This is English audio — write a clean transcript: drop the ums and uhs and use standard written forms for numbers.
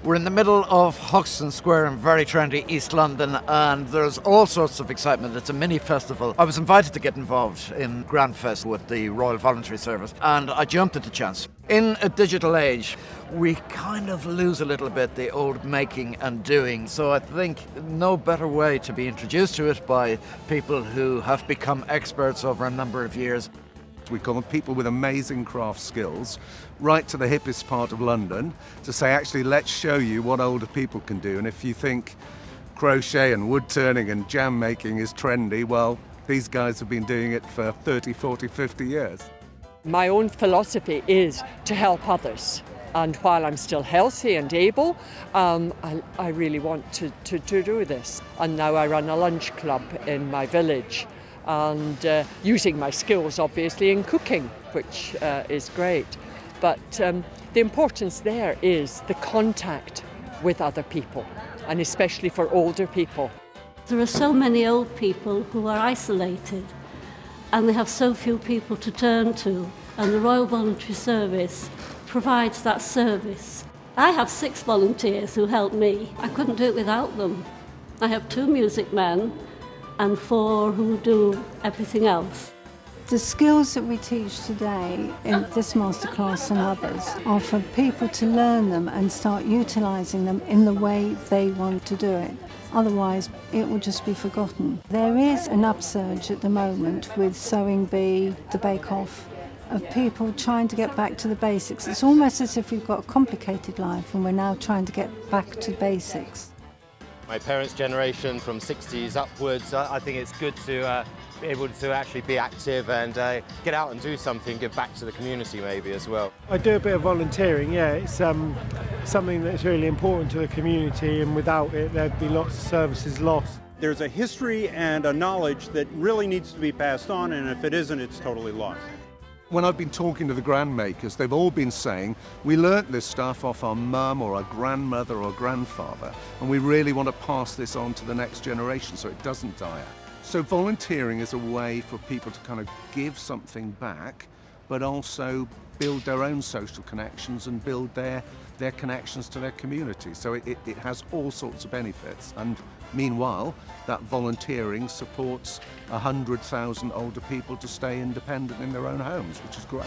We're in the middle of Hoxton Square in very trendy East London, and there's all sorts of excitement. It's a mini festival. I was invited to get involved in GrandFest with the Royal Voluntary Service, and I jumped at the chance. In a digital age, we kind of lose a little bit the old making and doing, so I think no better way to be introduced to it by people who have become experts over a number of years. We call them people with amazing craft skills, right to the hippest part of London, to say, actually, let's show you what older people can do. And if you think crochet and wood turning and jam making is trendy, well, these guys have been doing it for 30, 40, 50 years. My own philosophy is to help others. And while I'm still healthy and able, I really want to do this. And now I run a lunch club in my village, and using my skills obviously in cooking, which is great. But the importance there is the contact with other people, and especially for older people. There are so many old people who are isolated, and they have so few people to turn to, and the Royal Voluntary Service provides that service. I have 6 volunteers who help me. I couldn't do it without them. I have 2 music men and 4 who do everything else. The skills that we teach today in this masterclass and others are for people to learn them and start utilising them in the way they want to do it. Otherwise, it will just be forgotten. There is an upsurge at the moment with Sewing Bee, the Bake Off, of people trying to get back to the basics. It's almost as if we've got a complicated life and we're now trying to get back to basics. My parents' generation from 60s upwards, I think it's good to be able to actually be active and get out and do something, give back to the community maybe as well. I do a bit of volunteering, yeah. It's something that's really important to the community, and without it there'd be lots of services lost. There's a history and a knowledge that really needs to be passed on, and if it isn't, it's totally lost. When I've been talking to the GrandMakers, they've all been saying, we learnt this stuff off our mum or our grandmother or grandfather, and we really want to pass this on to the next generation so it doesn't die out. So volunteering is a way for people to kind of give something back, but also build their own social connections and build their connections to their community. So it has all sorts of benefits. And meanwhile, that volunteering supports 100,000 older people to stay independent in their own homes, which is great.